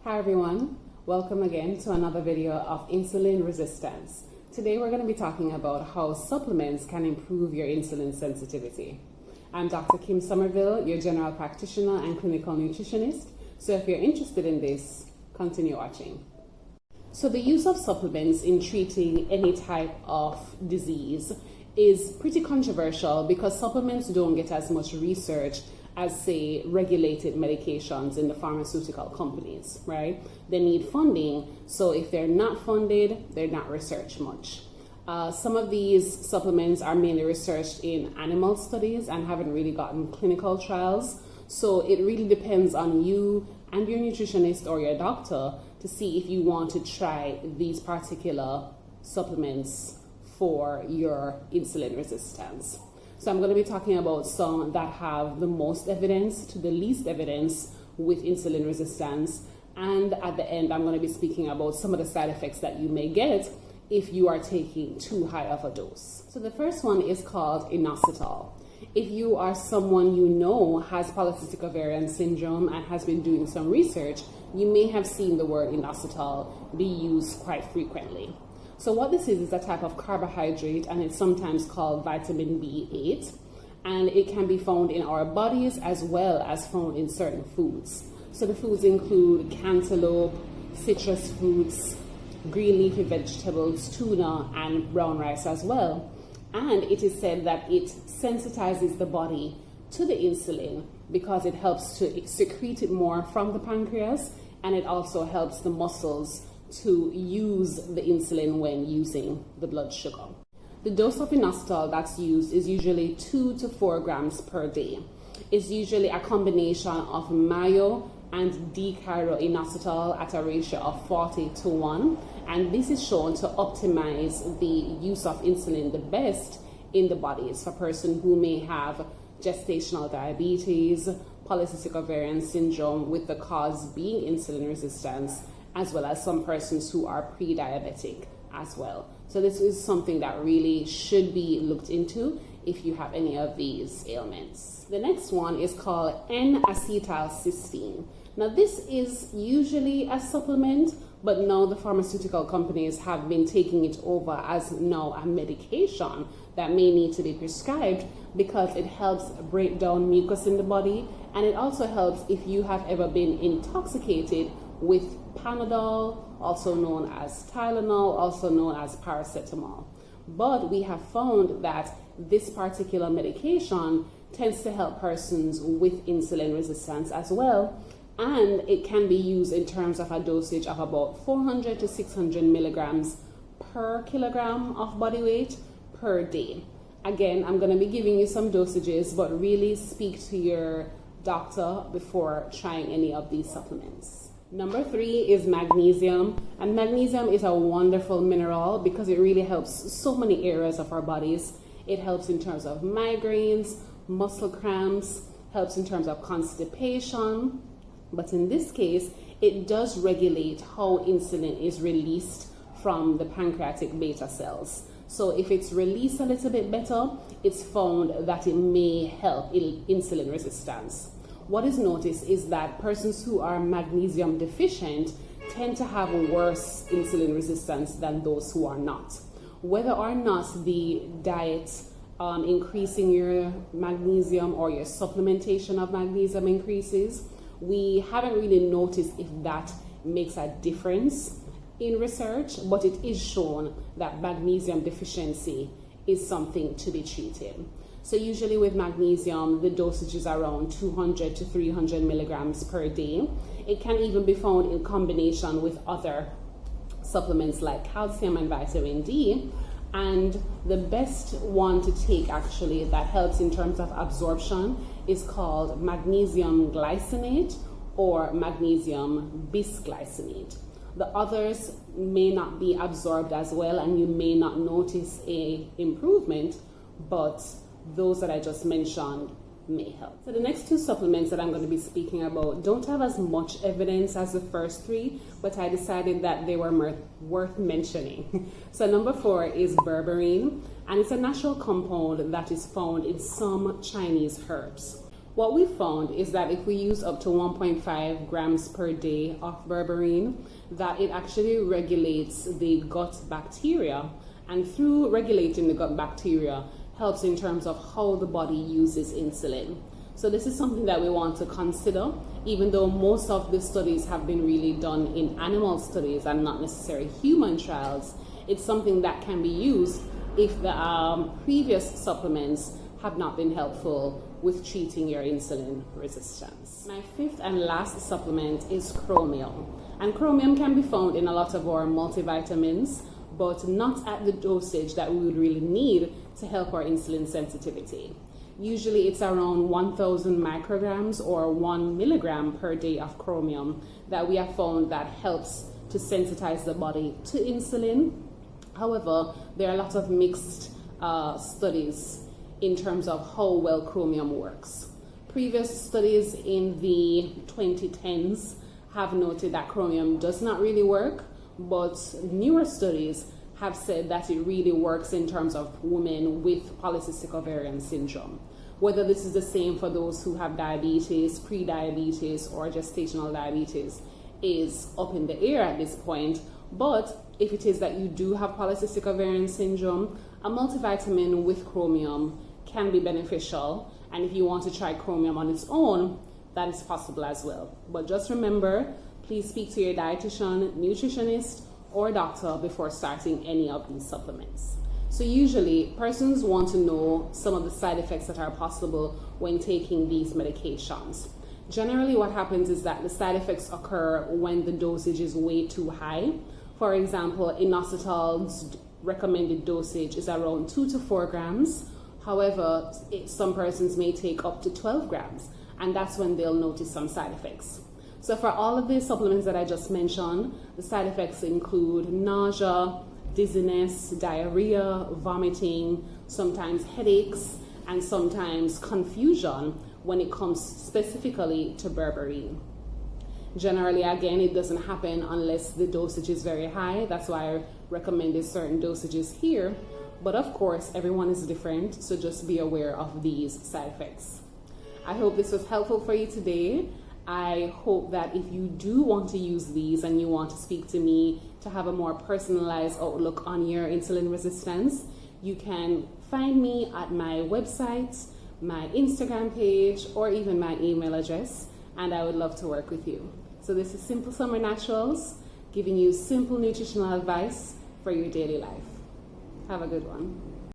Hi everyone, welcome again to another video of insulin resistance. Today we're going to be talking about how supplements can improve your insulin sensitivity. I'm Dr. Kim Sommerville, your general practitioner and clinical nutritionist. So if you're interested in this, continue watching. So the use of supplements in treating any type of disease is pretty controversial because supplements don't get as much research as, say, regulated medications in the pharmaceutical companies, right? They need funding, so if they're not funded, they're not researched much. Some of these supplements are mainly researched in animal studies and haven't really gotten clinical trials, so it really depends on you and your nutritionist or your doctor to see if you want to try these particular supplements for your insulin resistance. So I'm going to be talking about some that have the most evidence to the least evidence with insulin resistance. And at the end, I'm going to be speaking about some of the side effects that you may get if you are taking too high of a dose. So the first one is called Inositol. If you are someone you know has polycystic ovarian syndrome and has been doing some research, you may have seen the word Inositol be used quite frequently. So what this is a type of carbohydrate, and it's sometimes called vitamin B8, and it can be found in our bodies as well as found in certain foods. So the foods include cantaloupe, citrus fruits, green leafy vegetables, tuna, and brown rice as well. And it is said that it sensitizes the body to the insulin because it helps to secrete it more from the pancreas, and it also helps the muscles to use the insulin when using the blood sugar. The dose of inositol that's used is usually 2 to 4 grams per day. It's usually a combination of mayo and D-chiroinositol at a ratio of 40:1, and this is shown to optimize the use of insulin the best in the bodies for a person who may have gestational diabetes, polycystic ovarian syndrome with the cause being insulin resistance, as well as some persons who are pre-diabetic as well. So this is something that really should be looked into if you have any of these ailments. The next one is called N-acetylcysteine. Now this is usually a supplement, but now the pharmaceutical companies have been taking it over as now a medication that may need to be prescribed because it helps break down mucus in the body, and it also helps if you have ever been intoxicated with Panadol, also known as Tylenol, also known as paracetamol. But we have found that this particular medication tends to help persons with insulin resistance as well, and it can be used in terms of a dosage of about 400 to 600 milligrams per kilogram of body weight per day. Again, I'm going to be giving you some dosages, but really speak to your doctor before trying any of these supplements. Number 3 is magnesium, and magnesium is a wonderful mineral because it really helps so many areas of our bodies. It helps in terms of migraines, muscle cramps, helps in terms of constipation, but in this case, it does regulate how insulin is released from the pancreatic beta cells. So if it's released a little bit better, it's found that it may help insulin resistance. What is noticed is that persons who are magnesium deficient tend to have worse insulin resistance than those who are not. Whether or not the diet increasing your magnesium or your supplementation of magnesium increases, we haven't really noticed if that makes a difference in research, but it is shown that magnesium deficiency is something to be treated. So usually with magnesium, the dosage is around 200 to 300 milligrams per day. It can even be found in combination with other supplements like calcium and vitamin D. And the best one to take actually that helps in terms of absorption is called magnesium glycinate or magnesium bisglycinate. The others may not be absorbed as well, and you may not notice a improvement, but those that I just mentioned may help. So the next 2 supplements that I'm going to be speaking about don't have as much evidence as the first 3, but I decided that they were worth mentioning. So number 4 is Berberine, and it's a natural compound that is found in some Chinese herbs. What we found is that if we use up to 1.5 grams per day of berberine, that it actually regulates the gut bacteria, and through regulating the gut bacteria helps in terms of how the body uses insulin. So this is something that we want to consider, even though most of the studies have been really done in animal studies and not necessarily human trials. It's something that can be used if the previous supplements have not been helpful with treating your insulin resistance. My fifth and last supplement is chromium. And chromium can be found in a lot of our multivitamins, but not at the dosage that we would really need to help our insulin sensitivity. Usually it's around 1,000 micrograms or 1 milligram per day of chromium that we have found that helps to sensitize the body to insulin. However, there are a lot of mixed studies in terms of how well chromium works. Previous studies in the 2010s have noted that chromium does not really work, but newer studies have said that it really works in terms of women with polycystic ovarian syndrome. Whether this is the same for those who have diabetes, pre-diabetes, or gestational diabetes is up in the air at this point, but if it is that you do have polycystic ovarian syndrome, a multivitamin with chromium can be beneficial, and if you want to try chromium on its own, that is possible as well. But just remember, please speak to your dietitian, nutritionist, or doctor before starting any of these supplements. So usually, persons want to know some of the side effects that are possible when taking these medications. Generally, what happens is that the side effects occur when the dosage is way too high. For example, Inositol's recommended dosage is around 2 to 4 grams. However, some persons may take up to 12 grams, and that's when they'll notice some side effects. So for all of the supplements that I just mentioned, the side effects include nausea, dizziness, diarrhea, vomiting, sometimes headaches, and sometimes confusion when it comes specifically to berberine. Generally, again, it doesn't happen unless the dosage is very high. That's why I recommended certain dosages here. But of course, everyone is different, so just be aware of these side effects. I hope this was helpful for you today. I hope that if you do want to use these and you want to speak to me to have a more personalized outlook on your insulin resistance, you can find me at my website, my Instagram page, or even my email address, and I would love to work with you. So this is Simple Summer Naturals, giving you simple nutritional advice for your daily life. Have a good one.